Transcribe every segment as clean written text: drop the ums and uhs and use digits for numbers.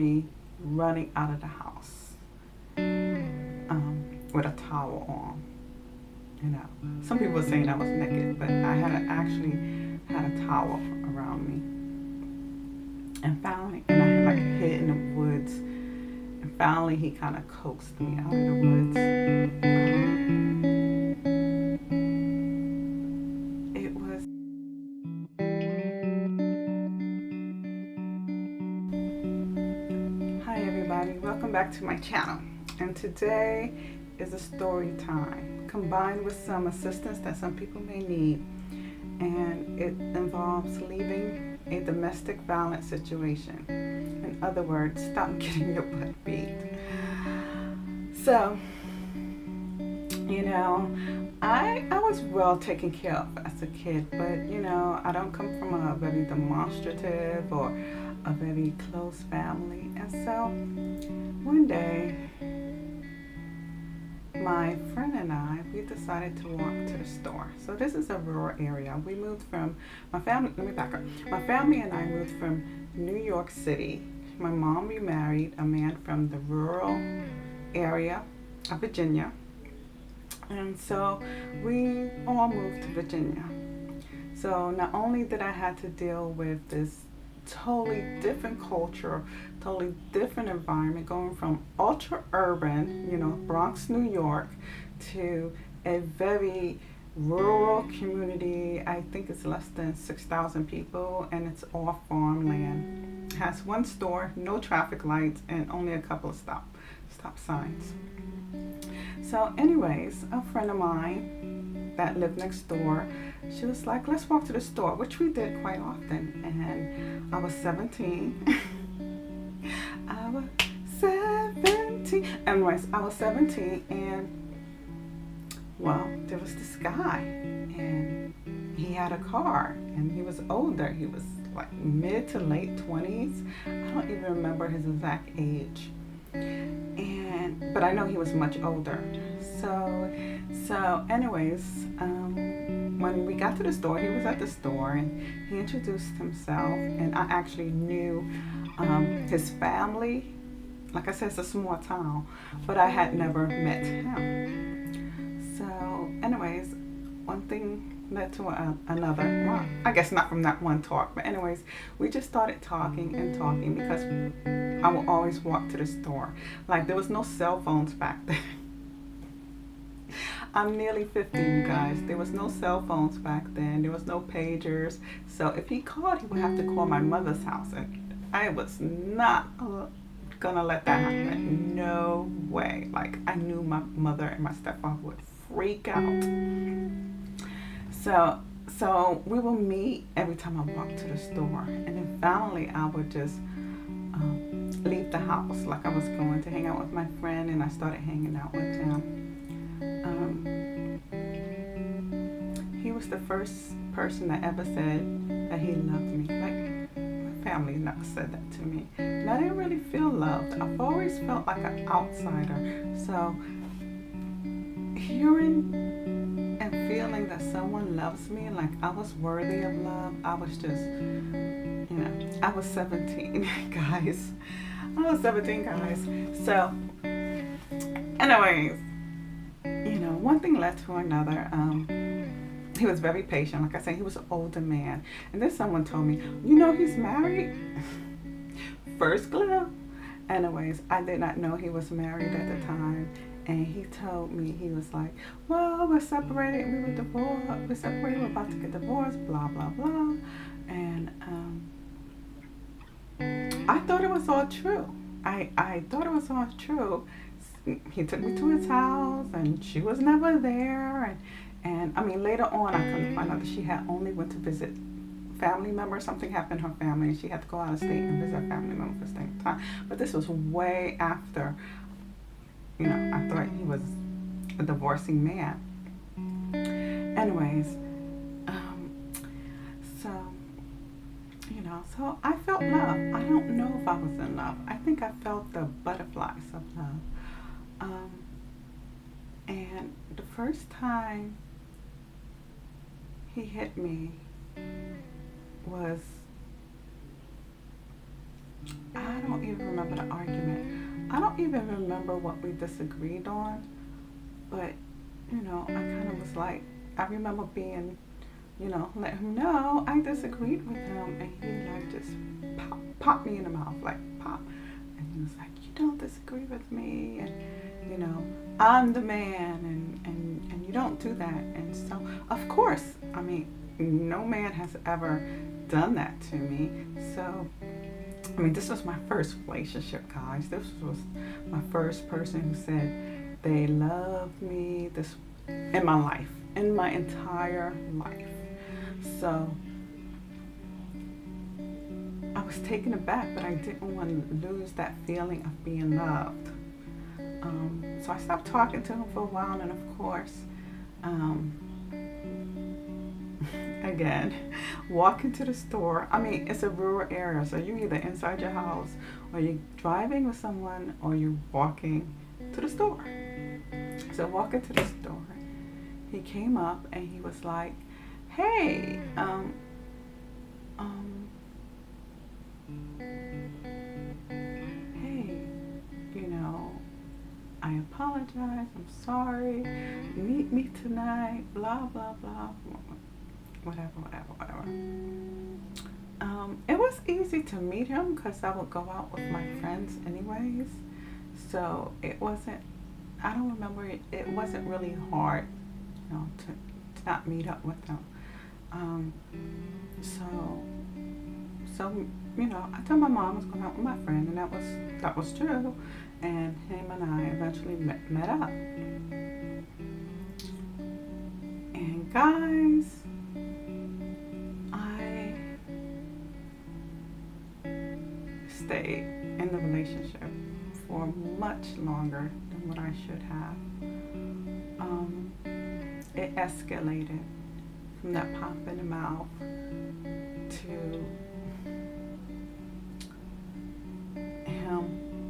me running out of the house with a towel on. Some people were saying I was naked, but I had actually had a towel around me. And I had like hid in the woods. And finally, he kind of coaxed me out of the woods. It was. Hi, everybody. Welcome back to my channel. And today is a story time combined with some assistance that some people may need. And it involves leaving a domestic violence situation. In other words, stop getting your butt beat. So, I was well taken care of as a kid, but I don't come from a very demonstrative or a very close family. And so one day, my friend and we decided to walk to the store. So this is a rural area. We moved from, my family, let me back up. My family and I moved from New York City. My mom remarried a man from the rural area of Virginia. And so we all moved to Virginia. So not only did I have to deal with this totally different culture, totally different environment, going from ultra urban, Bronx, New York, to a very rural community. I think it's less than 6,000 people, and it's all farmland. It has one store, no traffic lights, and only a couple of stop signs. So anyways, a friend of mine that lived next door, she was like, let's walk to the store, which we did quite often. And I was 17. I was 17. Anyways, I was 17, and well, there was this guy, and he had a car, and he was older. He was like mid to late 20s. I don't even remember his exact age. But I know he was much older. So anyways, when we got to the store, he was at the store, and he introduced himself, and I actually knew his family. Like I said, it's a small town, but I had never met him. So anyways, one thing led to another. Well, I guess not from that one talk, but anyways, we just started talking and talking because I would always walk to the store. Like, there was no cell phones back then. I'm nearly 50, you guys. There was no cell phones back then. There was no pagers. So if he called, he would have to call my mother's house. And I was not gonna let that happen. No way. Like, I knew my mother and my stepfather would freak out. So we will meet every time I walked to the store. And then finally, I would just leave the house. Like, I was going to hang out with my friend, and I started hanging out with him. He was the first person that ever said that he loved me. Like, my family never said that to me. And I didn't really feel loved. I've always felt like an outsider. So hearing and feeling that someone loves me, like I was worthy of love, I was just, I was 17, guys. I was 17, guys. So, anyways, one thing led to another. He was very patient. Like I said, he was an older man. And then someone told me, he's married. First clue. Anyways, I did not know he was married at the time. And he told me, he was like, well, we're separated. We were divorced. We're separated. We're about to get divorced. Blah, blah, blah. And I thought it was all true. I thought it was all true. He took me to his house, and she was never there. And I mean, later on, I couldn't find out that she had only went to visit family members. Something happened in her family, and she had to go out of state and visit a family member for the same time. But this was way after, I thought he was a divorcing man. Anyways, so I felt love. I don't know if I was in love. I think I felt the butterflies of love. And the first time he hit me was I don't even remember the argument. I don't even remember what we disagreed on, but I kind of was like, I remember being, let him know I disagreed with him, and he like just popped me in the mouth, like pop, and he was like, you don't disagree with me, and I'm the man, and you don't do that, and so of course, I mean, no man has ever done that to me, so. I mean, this was my first relationship, guys. This was my first person who said they loved me this in my life, in my entire life. So I was taken aback, but I didn't want to lose that feeling of being loved. So I stopped talking to him for a while, and of course, um, again, walking to the store. I mean, it's a rural area, so you're either inside your house, or you're driving with someone, or you're walking to the store. So walking to the store, he came up and he was like, "Hey, hey, I apologize. I'm sorry. Meet me tonight. Blah blah blah. Whatever." It was easy to meet him because I would go out with my friends anyways. So it wasn't. I don't remember. It wasn't really hard, to not meet up with him. So I told my mom I was going out with my friend, and that was true. And him and I eventually met up. And guys, I stayed in the relationship for much longer than what I should have. It escalated from that pop in the mouth to him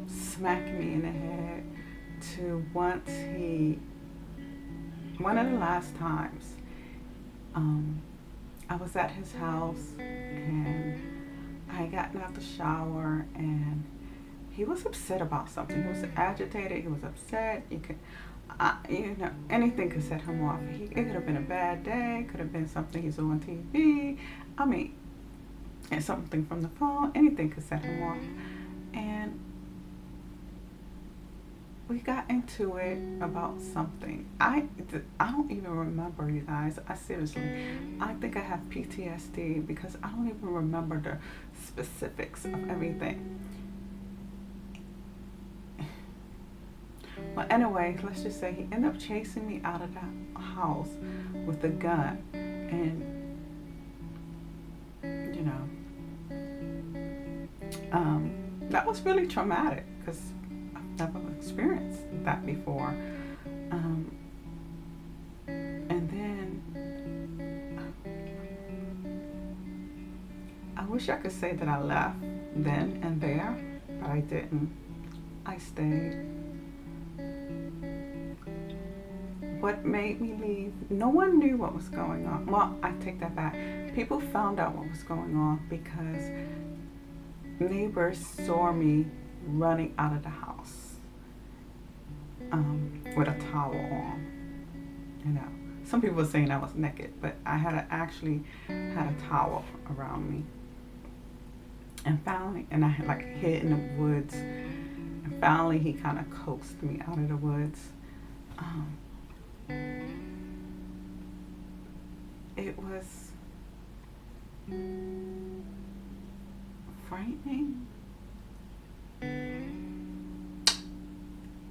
smacking me in the head to one of the last times, I was at his house and I had gotten out the shower and he was upset about something. He was agitated, he was upset. Anything could set him off. It could have been a bad day, could have been something he saw on TV. I mean, and something from the phone, anything could set him off. And we got into it about something. I don't even remember, you guys. I think I have PTSD because I don't even remember the specifics of everything. Well, anyway, let's just say he ended up chasing me out of that house with a gun. And, that was really traumatic because I've never experienced that before. And then I wish I could say that I left then and there, but I didn't. I stayed. What made me leave? No one knew what was going on. Well, I take that back. People found out what was going on because neighbors saw me running out of the house with a towel on. Some people were saying I was naked, but I actually had a towel around me. And finally, I had like hid in the woods. And finally, he kind of coaxed me out of the woods. It was frightening.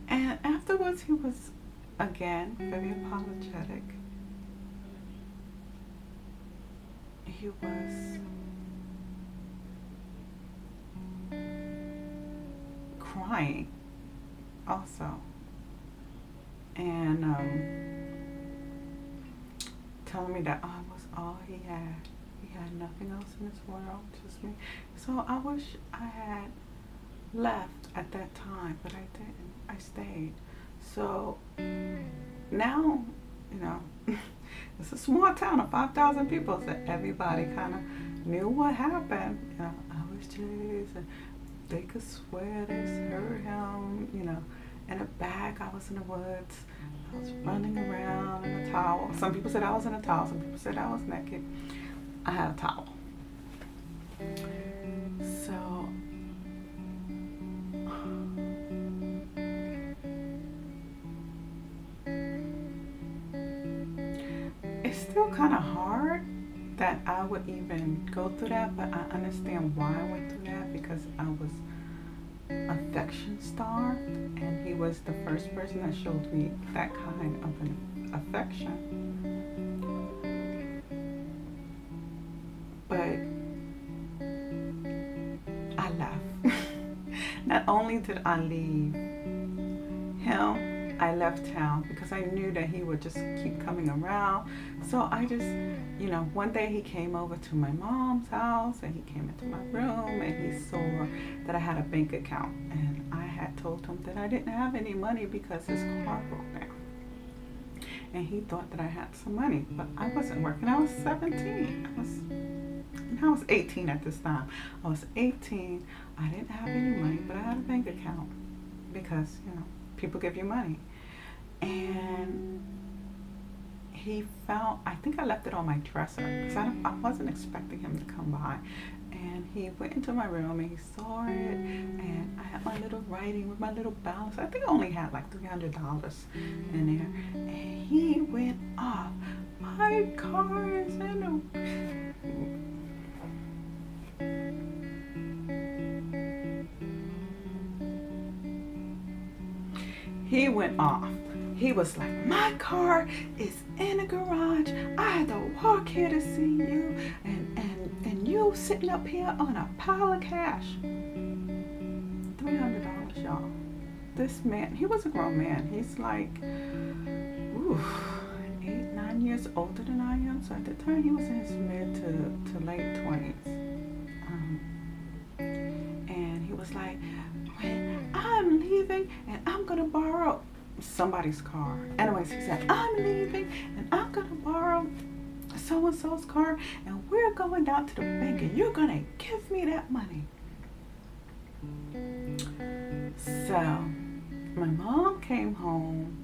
And afterwards, he was again very apologetic. He was crying also. And telling me that I was all he had. He had nothing else in this world, just me. So I wish I had left at that time, but I didn't. I stayed. So now, it's a small town of 5,000 people, so everybody kind of knew what happened. I was chased, they could swear they heard him, in a bag. I was in the woods. I was running around in a towel. Some people said I was in a towel. Some people said I was naked. I had a towel. So it's still kind of hard that I would even go through that, but I understand why I went through that, because I was affection starved, and he was the first person that showed me that kind of an affection. But I left. Not only did I leave him, I left town because I knew that he would just keep coming around. So I just, one day he came over to my mom's house, and he came into my room, and he saw that I had a bank account, and I had told him that I didn't have any money because his car broke down. And he thought that I had some money, but I wasn't working. I was 17. I was 18 at this time. I was 18. I didn't have any money, but I had a bank account because, people give you money. And he found, I think I left it on my dresser because I wasn't expecting him to come by. And he went into my room and he saw it, and I had my little writing with my little balance. I think I only had like $300 in there. And he went off. My car is in He went off. He was like, my car is in the garage. I had to walk here to see you, and you sitting up here on a pile of cash. $300, y'all. This man, he was a grown man. He's like, 8-9 years older than I am. So at the time, he was in his mid to late 20s. And he was like, I'm leaving and I'm gonna borrow somebody's car. Anyways, he said, I'm leaving and I'm gonna borrow so-and-so's car, and we're going down to the bank, and you're gonna give me that money. So my mom came home,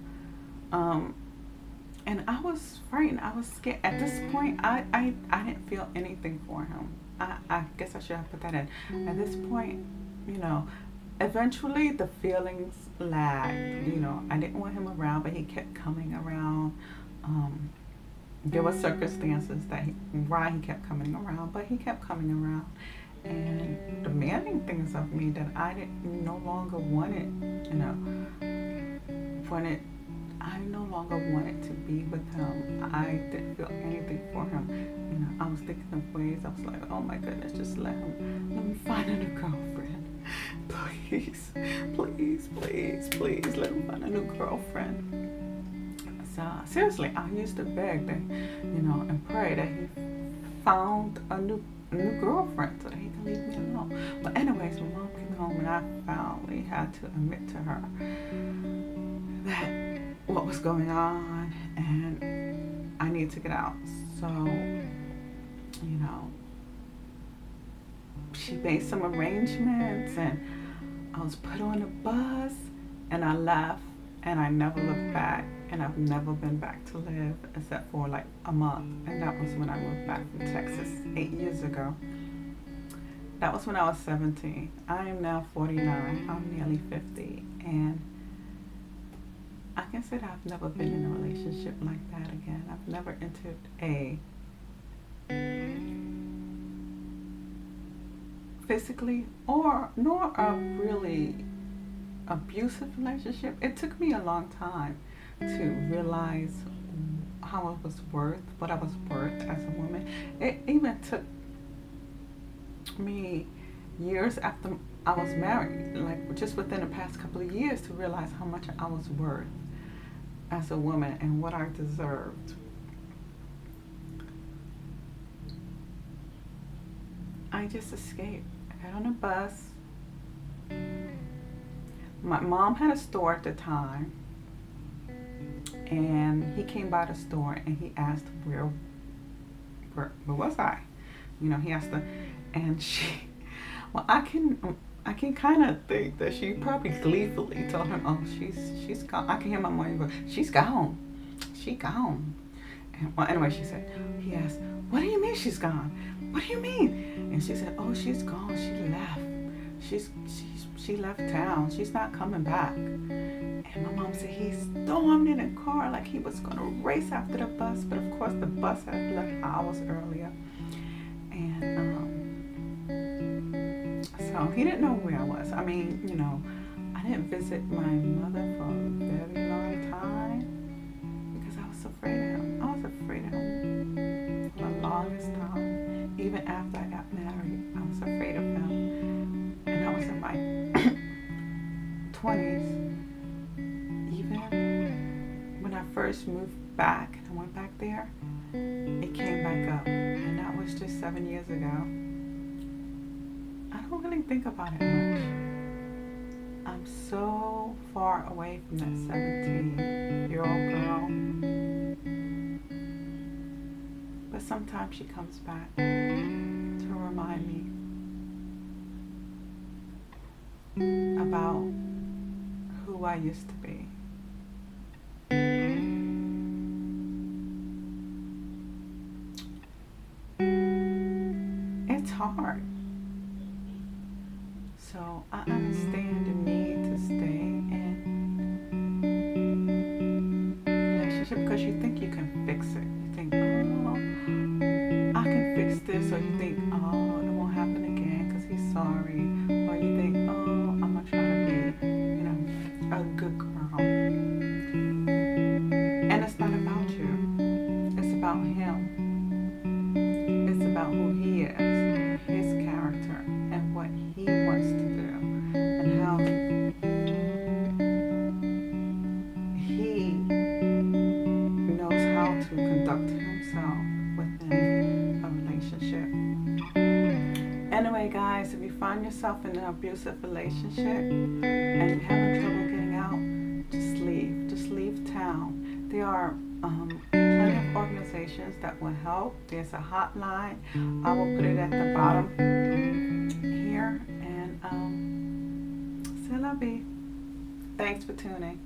and I was frightened. I was scared. At this point, I didn't feel anything for him. I guess I should have put that in. At this point, eventually the feelings lagged. I didn't want him around, but he kept coming around. There were circumstances why he kept coming around, but he kept coming around and demanding things of me that I no longer wanted. I no longer wanted to be with him. I didn't feel anything for him. I was thinking of ways. I was like, oh my goodness, just let me find a new girlfriend. Please, please, please, please, let him find a new girlfriend. So seriously, I used to beg that, and pray that he found a new girlfriend so that he can leave me alone. But anyways, my mom came home, and I finally had to admit to her that what was going on, and I need to get out. So, she made some arrangements, and I was put on a bus, and I left, and I never looked back, and I've never been back to live except for like a month, and that was when I moved back from Texas 8 years ago. That was when I was 17. I am now 49. I'm nearly 50, and I can say that I've never been in a relationship like that again. I've never entered a physically nor a really abusive relationship. It took me a long time to realize what I was worth as a woman. It even took me years after I was married, like just within the past couple of years, to realize how much I was worth as a woman and what I deserved. I just escaped. I got on a bus. My mom had a store at the time, and he came by the store and he asked where was I? He asked her, and she, well, I I can kind of think that she probably gleefully told him, "Oh, she's gone." I can hear my mom go, "She's gone, she gone." And well, anyway, she said, he asked, "What do you mean she's gone? What do you mean?" And she said, "Oh, she's gone. She left. She left town. She's not coming back." And my mom said he stormed in a car like he was gonna race after the bus, but of course the bus had left hours earlier. And so he didn't know where I was. I mean, I didn't visit my mother for a very long time because I was afraid of him. I was afraid of him for the longest time. Even after I got married, I was afraid of him. And I was in my 20s. Even when I first moved back, I went back there, it came back up. And that was just 7 years ago. I don't really think about it much. I'm so far away from that 17-year-old girl. But sometimes she comes back to remind me about who I used to be. It's hard. So I understand the need to stay in a relationship because you think you can fix it. You think, oh, I can fix this. Or you think, oh, it won't happen again because he's sorry. Or you think, oh, I'm going to try to be, a good girl. And it's not about you. It's about him. It's about who he is, his character, and what he wants to do, and how he knows how to conduct himself within a relationship. Anyway, guys, if you find yourself in an abusive relationship and you're having trouble getting out, just leave. Just leave town. There are plenty of organizations that will help. There's a hotline. I will put it at the bottom here. And c'est la vie. Thanks for tuning.